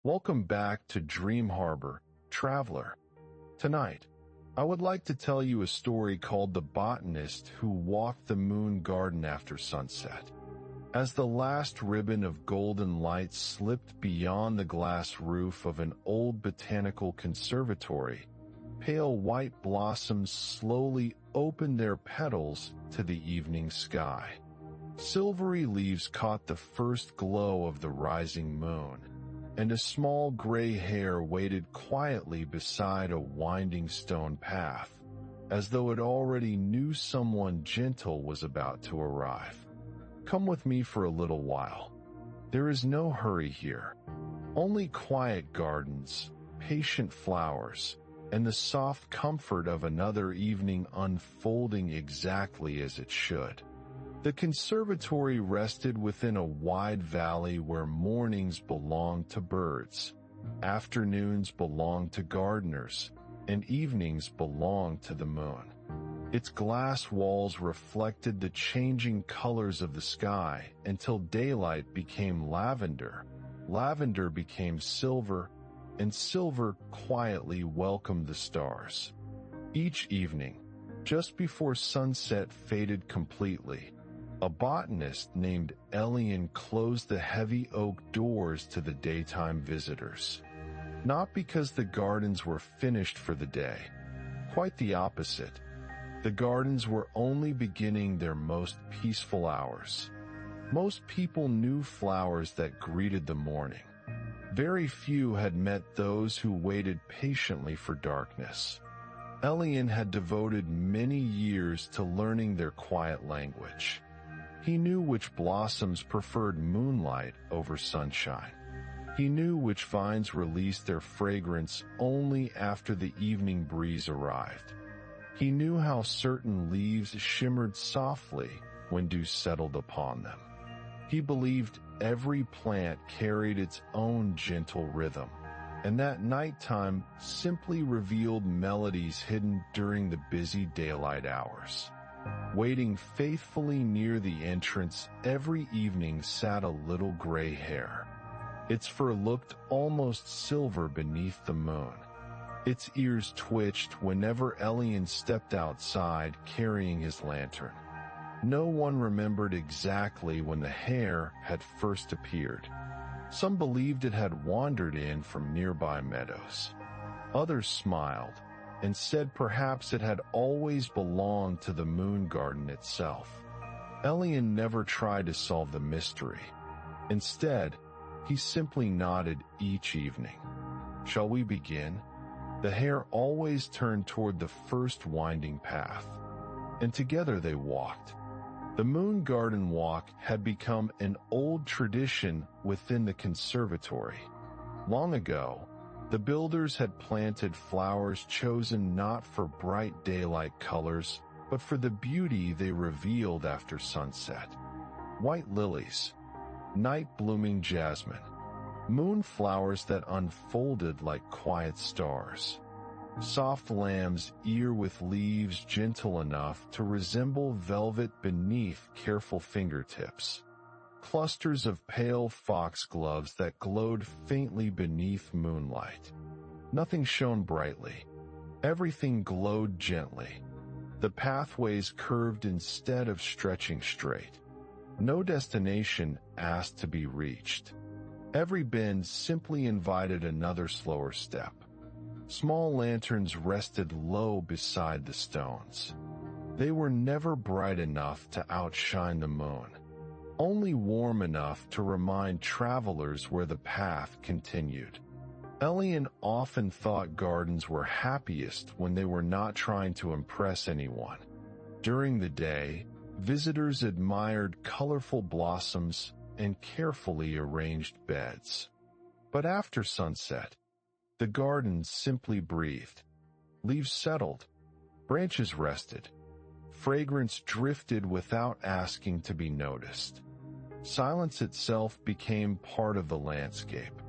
Welcome back to DreamHarbour, traveler. Tonight, I would like to tell you a story called The Botanist Who Walked the Moon Garden After Sunset. As the last ribbon of golden light slipped beyond the glass roof of an old botanical conservatory, pale white blossoms slowly opened their petals to the evening sky. Silvery leaves caught the first glow of the rising moon, and a small gray hare waited quietly beside a winding stone path, as though it already knew someone gentle was about to arrive. Come with me for a little while. There is no hurry here, only quiet gardens, patient flowers, and the soft comfort of another evening unfolding exactly as it should. The conservatory rested within a wide valley where mornings belonged to birds, afternoons belonged to gardeners, and evenings belonged to the moon. Its glass walls reflected the changing colors of the sky until daylight became lavender, lavender became silver, and silver quietly welcomed the stars. Each evening, just before sunset faded completely, a botanist named Elian closed the heavy oak doors to the daytime visitors. Not because the gardens were finished for the day. Quite the opposite. The gardens were only beginning their most peaceful hours. Most people knew flowers that greeted the morning. Very few had met those who waited patiently for darkness. Elian had devoted many years to learning their quiet language. He knew which blossoms preferred moonlight over sunshine. He knew which vines released their fragrance only after the evening breeze arrived. He knew how certain leaves shimmered softly when dew settled upon them. He believed every plant carried its own gentle rhythm, and that nighttime simply revealed melodies hidden during the busy daylight hours. Waiting faithfully near the entrance every evening sat a little gray hare. Its fur looked almost silver beneath the moon. Its ears twitched whenever Elian stepped outside carrying his lantern. No one remembered exactly when the hare had first appeared. Some believed it had wandered in from nearby meadows. Others smiled and said perhaps it had always belonged to the moon garden itself. Elian never tried to solve the mystery. Instead, he simply nodded each evening. "Shall we begin?" The hare always turned toward the first winding path, and together they walked. The moon garden walk had become an old tradition within the conservatory. Long ago, the builders had planted flowers chosen not for bright daylight colors, but for the beauty they revealed after sunset. White lilies, night-blooming jasmine, moonflowers that unfolded like quiet stars. Soft lamb's ear with leaves gentle enough to resemble velvet beneath careful fingertips. Clusters of pale foxgloves that glowed faintly beneath moonlight. Nothing shone brightly. Everything glowed gently. The pathways curved instead of stretching straight. No destination asked to be reached. Every bend simply invited another slower step. Small lanterns rested low beside the stones. They were never bright enough to outshine the moon, only warm enough to remind travelers where the path continued. Elian often thought gardens were happiest when they were not trying to impress anyone. During the day, visitors admired colorful blossoms and carefully arranged beds. But after sunset, the garden simply breathed. Leaves settled, branches rested, fragrance drifted without asking to be noticed. Silence itself became part of the landscape.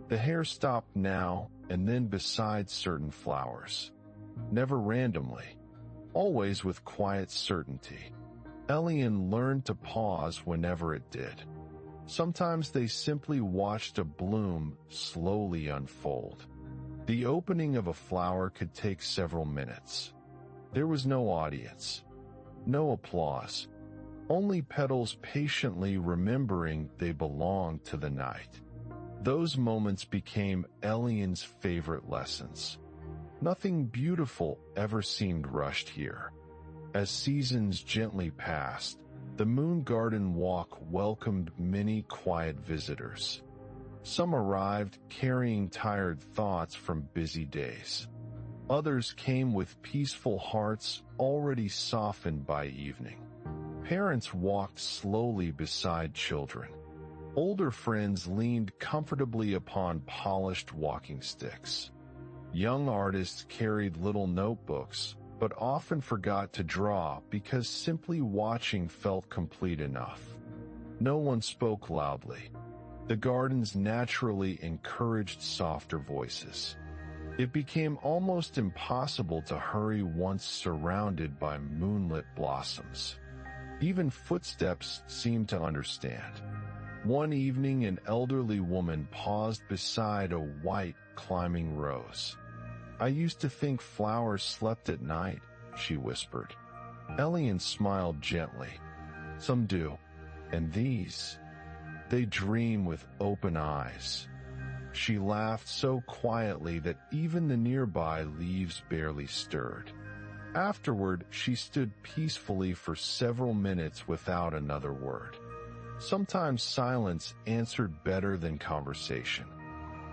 The hare stopped now and then beside certain flowers. Never randomly, always with quiet certainty. Elian learned to pause whenever it did. Sometimes they simply watched a bloom slowly unfold. The opening of a flower could take several minutes. There was no audience, no applause, only petals patiently remembering they belonged to the night. Those moments became Elian's favorite lessons. Nothing beautiful ever seemed rushed here. As seasons gently passed, the Moon Garden Walk welcomed many quiet visitors. Some arrived carrying tired thoughts from busy days. Others came with peaceful hearts already softened by evening. Parents walked slowly beside children. Older friends leaned comfortably upon polished walking sticks. Young artists carried little notebooks, but often forgot to draw because simply watching felt complete enough. No one spoke loudly. The gardens naturally encouraged softer voices. It became almost impossible to hurry once surrounded by moonlit blossoms. Even footsteps seemed to understand. One evening, an elderly woman paused beside a white, climbing rose. "I used to think flowers slept at night," she whispered. Elian smiled gently. "Some do. And these? They dream with open eyes." She laughed so quietly that even the nearby leaves barely stirred. Afterward, she stood peacefully for several minutes without another word. Sometimes silence answered better than conversation.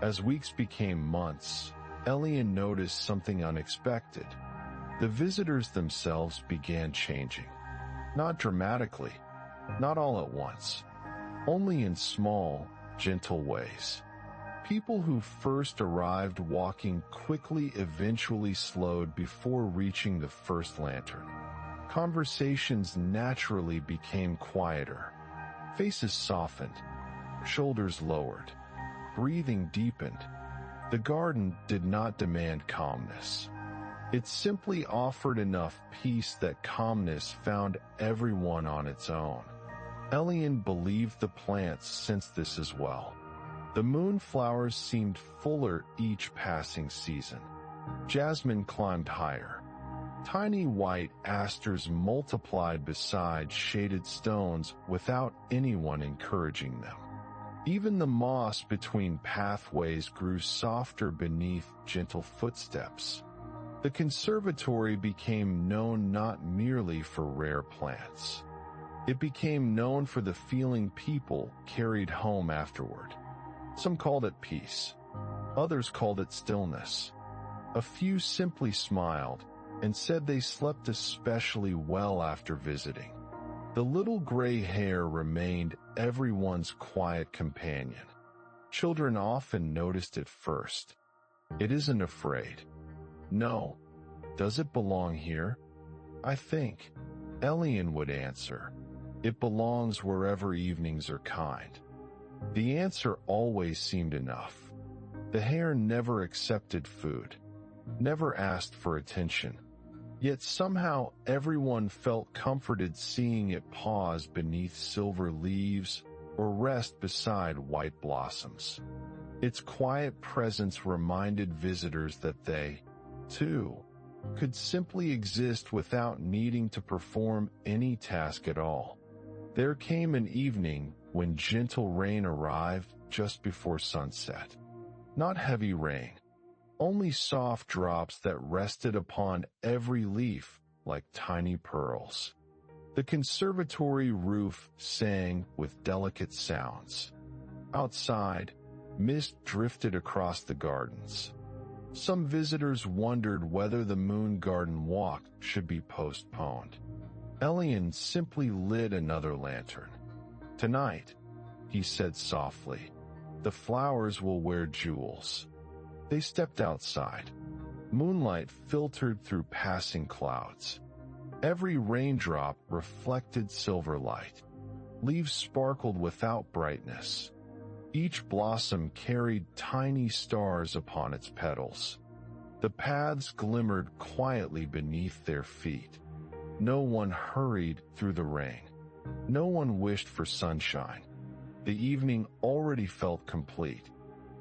As weeks became months, Elian noticed something unexpected. The visitors themselves began changing. Not dramatically, not all at once, only in small, gentle ways. People who first arrived walking quickly eventually slowed before reaching the first lantern. Conversations naturally became quieter. Faces softened, shoulders lowered, breathing deepened. The garden did not demand calmness. It simply offered enough peace that calmness found everyone on its own. Elian believed the plants sensed this as well. The moonflowers seemed fuller each passing season. Jasmine climbed higher. Tiny white asters multiplied beside shaded stones without anyone encouraging them. Even the moss between pathways grew softer beneath gentle footsteps. The conservatory became known not merely for rare plants. It became known for the feeling people carried home afterward. Some called it peace. Others called it stillness. A few simply smiled and said they slept especially well after visiting. The little gray hare remained everyone's quiet companion. Children often noticed it first. "It isn't afraid." "No." "Does it belong here?" "I think," Elian would answer, "it belongs wherever evenings are kind." The answer always seemed enough. The hare never accepted food, never asked for attention. Yet somehow everyone felt comforted seeing it pause beneath silver leaves or rest beside white blossoms. Its quiet presence reminded visitors that they, too, could simply exist without needing to perform any task at all. There came an evening when gentle rain arrived just before sunset. Not heavy rain, only soft drops that rested upon every leaf like tiny pearls. The conservatory roof sang with delicate sounds. Outside, mist drifted across the gardens. Some visitors wondered whether the Moon Garden Walk should be postponed. Elian simply lit another lantern. "Tonight," he said softly, "the flowers will wear jewels." They stepped outside. Moonlight filtered through passing clouds. Every raindrop reflected silver light. Leaves sparkled without brightness. Each blossom carried tiny stars upon its petals. The paths glimmered quietly beneath their feet. No one hurried through the rain. No one wished for sunshine. The evening already felt complete.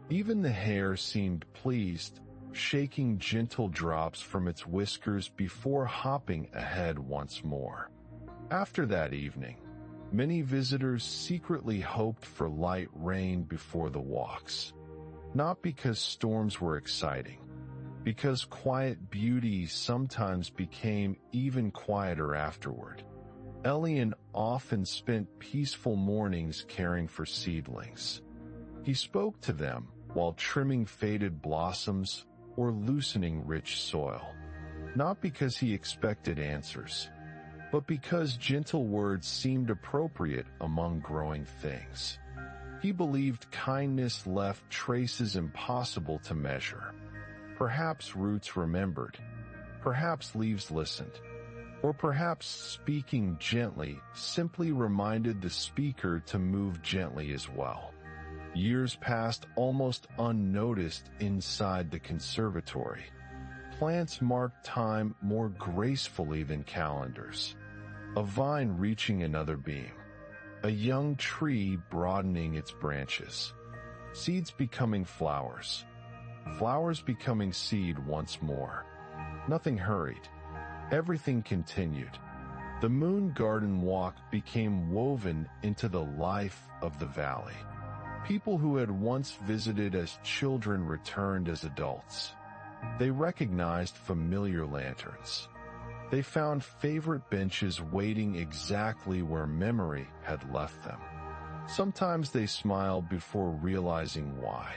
Even the hare seemed pleased, shaking gentle drops from its whiskers before hopping ahead once more. After that evening, many visitors secretly hoped for light rain before the walks. Not because storms were exciting, because quiet beauty sometimes became even quieter afterward. Elian often spent peaceful mornings caring for seedlings. He spoke to them while trimming faded blossoms or loosening rich soil, not because he expected answers, but because gentle words seemed appropriate among growing things. He believed kindness left traces impossible to measure. Perhaps roots remembered, perhaps leaves listened, or perhaps speaking gently simply reminded the speaker to move gently as well. Years passed almost unnoticed inside the conservatory. Plants marked time more gracefully than calendars. A vine reaching another beam. A young tree broadening its branches. Seeds becoming flowers. Flowers becoming seed once more. Nothing hurried. Everything continued. The moon garden walk became woven into the life of the valley. People who had once visited as children returned as adults. They recognized familiar lanterns. They found favorite benches waiting exactly where memory had left them. Sometimes they smiled before realizing why.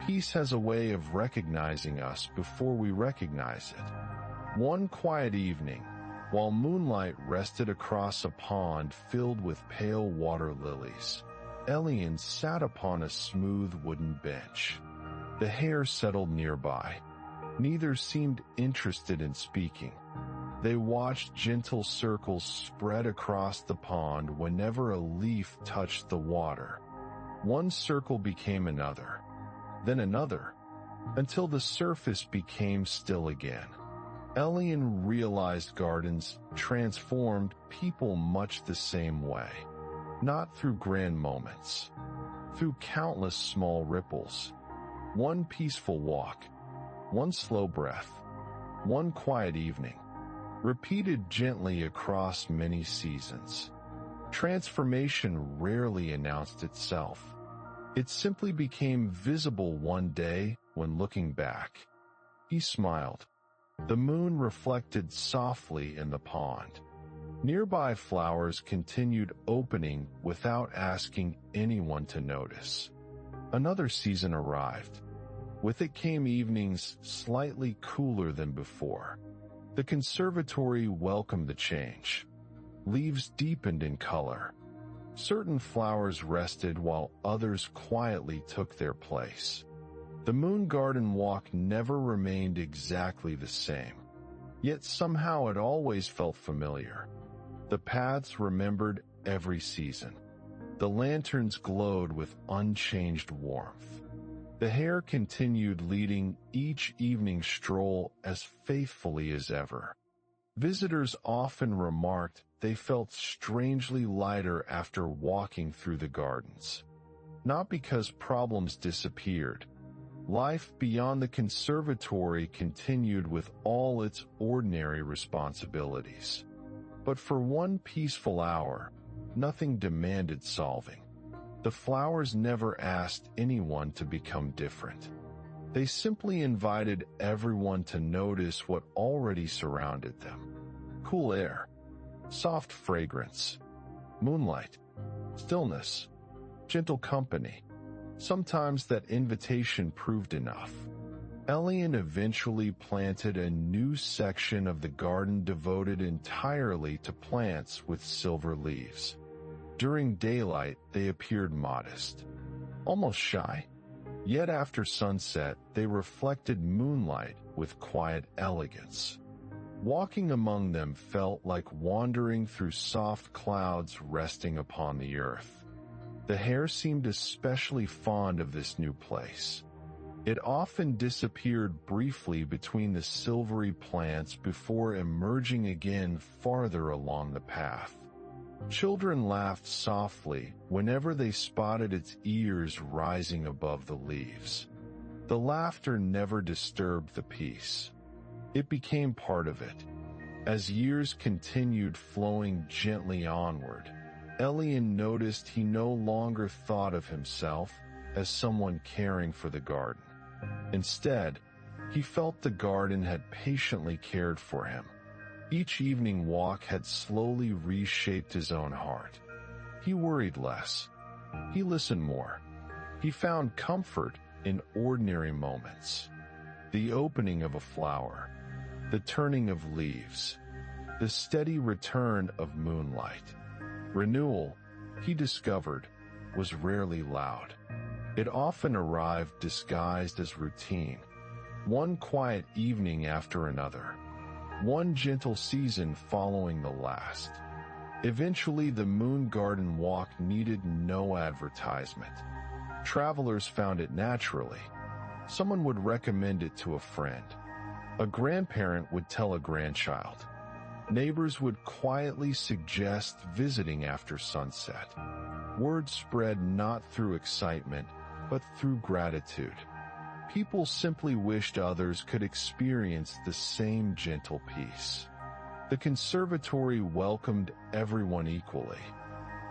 Peace has a way of recognizing us before we recognize it. One quiet evening, while moonlight rested across a pond filled with pale water lilies, Elian sat upon a smooth wooden bench. The hare settled nearby. Neither seemed interested in speaking. They watched gentle circles spread across the pond whenever a leaf touched the water. One circle became another, then another, until the surface became still again. Elian realized gardens transformed people much the same way. Not through grand moments, through countless small ripples. One peaceful walk, one slow breath, one quiet evening, repeated gently across many seasons. Transformation rarely announced itself. It simply became visible one day when looking back. He smiled. The moon reflected softly in the pond. Nearby flowers continued opening without asking anyone to notice. Another season arrived. With it came evenings slightly cooler than before. The conservatory welcomed the change. Leaves deepened in color. Certain flowers rested while others quietly took their place. The moon garden walk never remained exactly the same. Yet somehow it always felt familiar. The paths remembered every season. The lanterns glowed with unchanged warmth. The hare continued leading each evening stroll as faithfully as ever. Visitors often remarked they felt strangely lighter after walking through the gardens. Not because problems disappeared. Life beyond the conservatory continued with all its ordinary responsibilities. But for one peaceful hour, nothing demanded solving. The flowers never asked anyone to become different. They simply invited everyone to notice what already surrounded them. Cool air, soft fragrance, moonlight, stillness, gentle company. Sometimes that invitation proved enough. Elian eventually planted a new section of the garden devoted entirely to plants with silver leaves. During daylight, they appeared modest, almost shy. Yet after sunset, they reflected moonlight with quiet elegance. Walking among them felt like wandering through soft clouds resting upon the earth. The hare seemed especially fond of this new place. It often disappeared briefly between the silvery plants before emerging again farther along the path. Children laughed softly whenever they spotted its ears rising above the leaves. The laughter never disturbed the peace. It became part of it. As years continued flowing gently onward, Elian noticed he no longer thought of himself as someone caring for the garden. Instead, he felt the garden had patiently cared for him. Each evening walk had slowly reshaped his own heart. He worried less. He listened more. He found comfort in ordinary moments. The opening of a flower, the turning of leaves, the steady return of moonlight. Renewal, he discovered, was rarely loud. It often arrived disguised as routine, one quiet evening after another, one gentle season following the last. Eventually, the Moon Garden Walk needed no advertisement. Travelers found it naturally. Someone would recommend it to a friend. A grandparent would tell a grandchild. Neighbors would quietly suggest visiting after sunset. Word spread not through excitement, but through gratitude. People simply wished others could experience the same gentle peace. The conservatory welcomed everyone equally.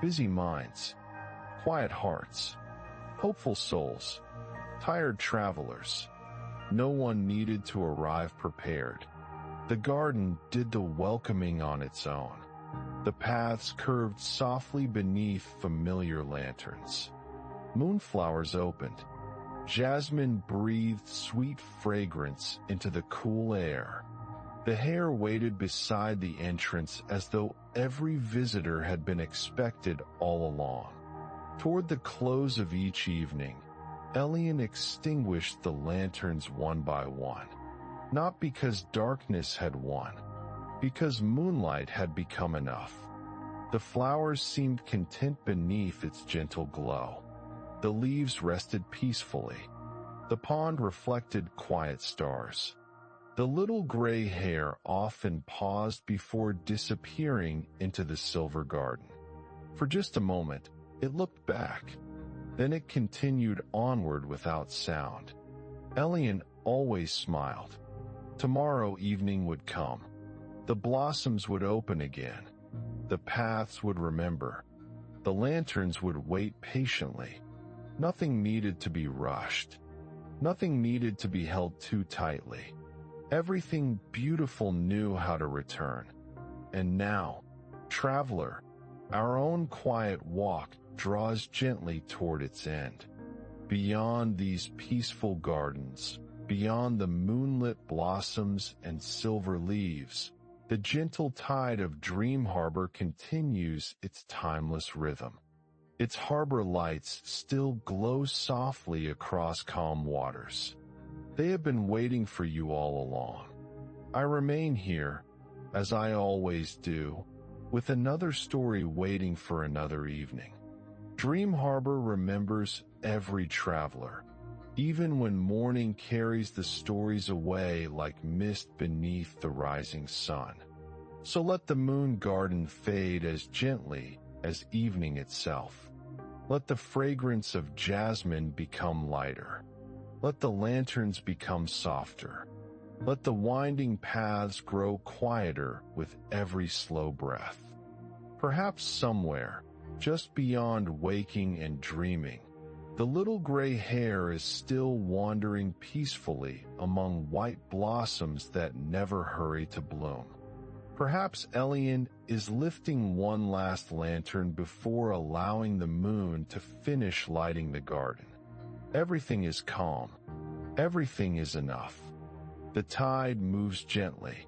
Busy minds, quiet hearts, hopeful souls, tired travelers. No one needed to arrive prepared. The garden did the welcoming on its own. The paths curved softly beneath familiar lanterns. Moonflowers opened. Jasmine breathed sweet fragrance into the cool air. The hare waited beside the entrance as though every visitor had been expected all along. Toward the close of each evening, Elian extinguished the lanterns one by one, not because darkness had won, because moonlight had become enough. The flowers seemed content beneath its gentle glow. The leaves rested peacefully. The pond reflected quiet stars. The little gray hare often paused before disappearing into the silver garden. For just a moment, it looked back. Then it continued onward without sound. Elian always smiled. Tomorrow evening would come. The blossoms would open again. The paths would remember. The lanterns would wait patiently. Nothing needed to be rushed. Nothing needed to be held too tightly. Everything beautiful knew how to return. And now, traveler, our own quiet walk draws gently toward its end. Beyond these peaceful gardens, beyond the moonlit blossoms and silver leaves, the gentle tide of DreamHarbour continues its timeless rhythm. Its harbor lights still glow softly across calm waters. They have been waiting for you all along. I remain here, as I always do, with another story waiting for another evening. DreamHarbour remembers every traveler, even when morning carries the stories away like mist beneath the rising sun. So let the moon garden fade as gently as evening itself. Let the fragrance of jasmine become lighter. Let the lanterns become softer. Let the winding paths grow quieter with every slow breath. Perhaps somewhere, just beyond waking and dreaming, the little gray hare is still wandering peacefully among white blossoms that never hurry to bloom. Perhaps Elian is lifting one last lantern before allowing the moon to finish lighting the garden. Everything is calm. Everything is enough. The tide moves gently.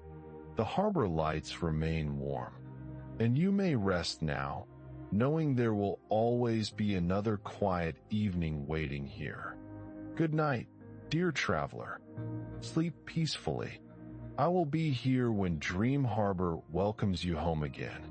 The harbor lights remain warm. And you may rest now, knowing there will always be another quiet evening waiting here. Good night, dear traveler. Sleep peacefully. I will be here when DreamHarbour welcomes you home again.